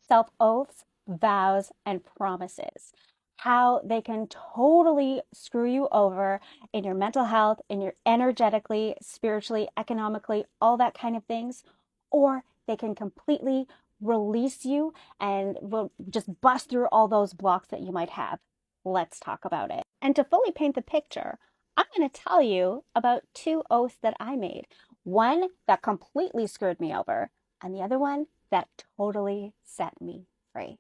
Self-oaths, vows, and promises. How they can totally screw you over in your mental health, in your energetically, spiritually, economically, all that kind of things. Or they can completely release you and will just bust through all those blocks that you might have. Let's talk about it. And to fully paint the picture, I'm going to tell you about two oaths that I made. One that completely screwed me over, and the other one that totally set me free.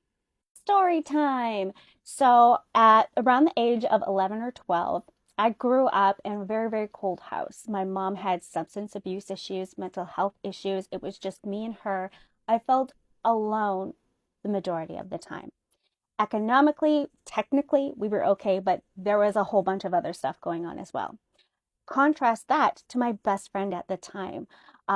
Story time. So, at around the age of 11 or 12, I grew up in a very, very cold house. My mom had substance abuse issues, mental health issues. It was just me and her. I felt alone the majority of the time. Economically, technically, we were okay, but there was a whole bunch of other stuff going on as well. Contrast that to my best friend at the time.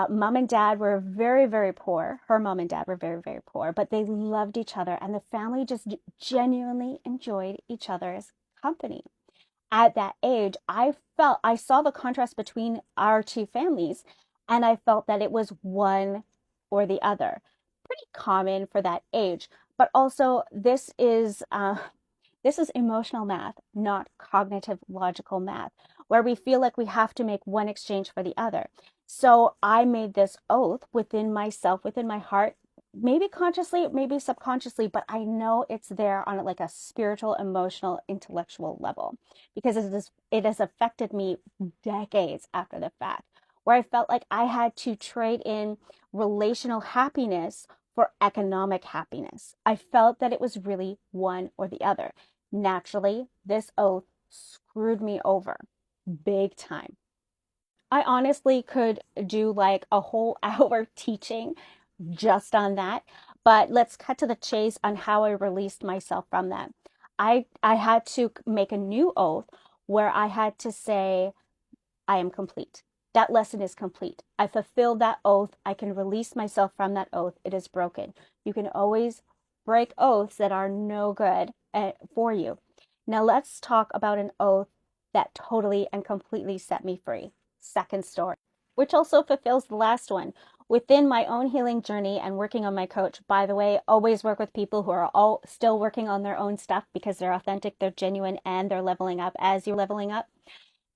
Mom and dad were very, very poor. Her mom and dad were very, very poor, but they loved each other, and the family just genuinely enjoyed each other's company. At that age, I saw the contrast between our two families, and I felt that it was one or the other. Pretty common for that age, but also this is emotional math, not cognitive logical math, where we feel like we have to make one exchange for the other. So I made this oath within myself, within my heart, maybe consciously, maybe subconsciously, but I know it's there on like a spiritual, emotional, intellectual level because it has affected me decades after the fact, where I felt like I had to trade in relational happiness for economic happiness. I felt that it was really one or the other. Naturally, this oath screwed me over big time. I honestly could do like a whole hour teaching just on that, but let's cut to the chase on how I released myself from that. I had to make a new oath where I had to say, I am complete. That lesson is complete. I fulfilled that oath. I can release myself from that oath. It is broken. You can always break oaths that are no good for you. Now let's talk about an oath that totally and completely set me free. Second story, which also fulfills the last one. Within my own healing journey and working on my coach, by the way, always work with people who are all still working on their own stuff because they're authentic, they're genuine, and they're leveling up as you're leveling up.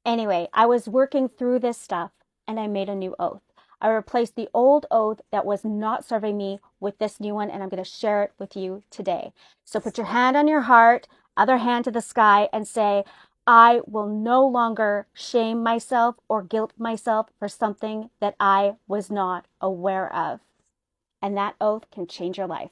Anyway, I was working through this stuff and I made a new oath. I replaced the old oath that was not serving me with this new one, and I'm going to share it with you today. So put your hand on your heart, other hand to the sky, and say, I will no longer shame myself or guilt myself for something that I was not aware of. And that oath can change your life.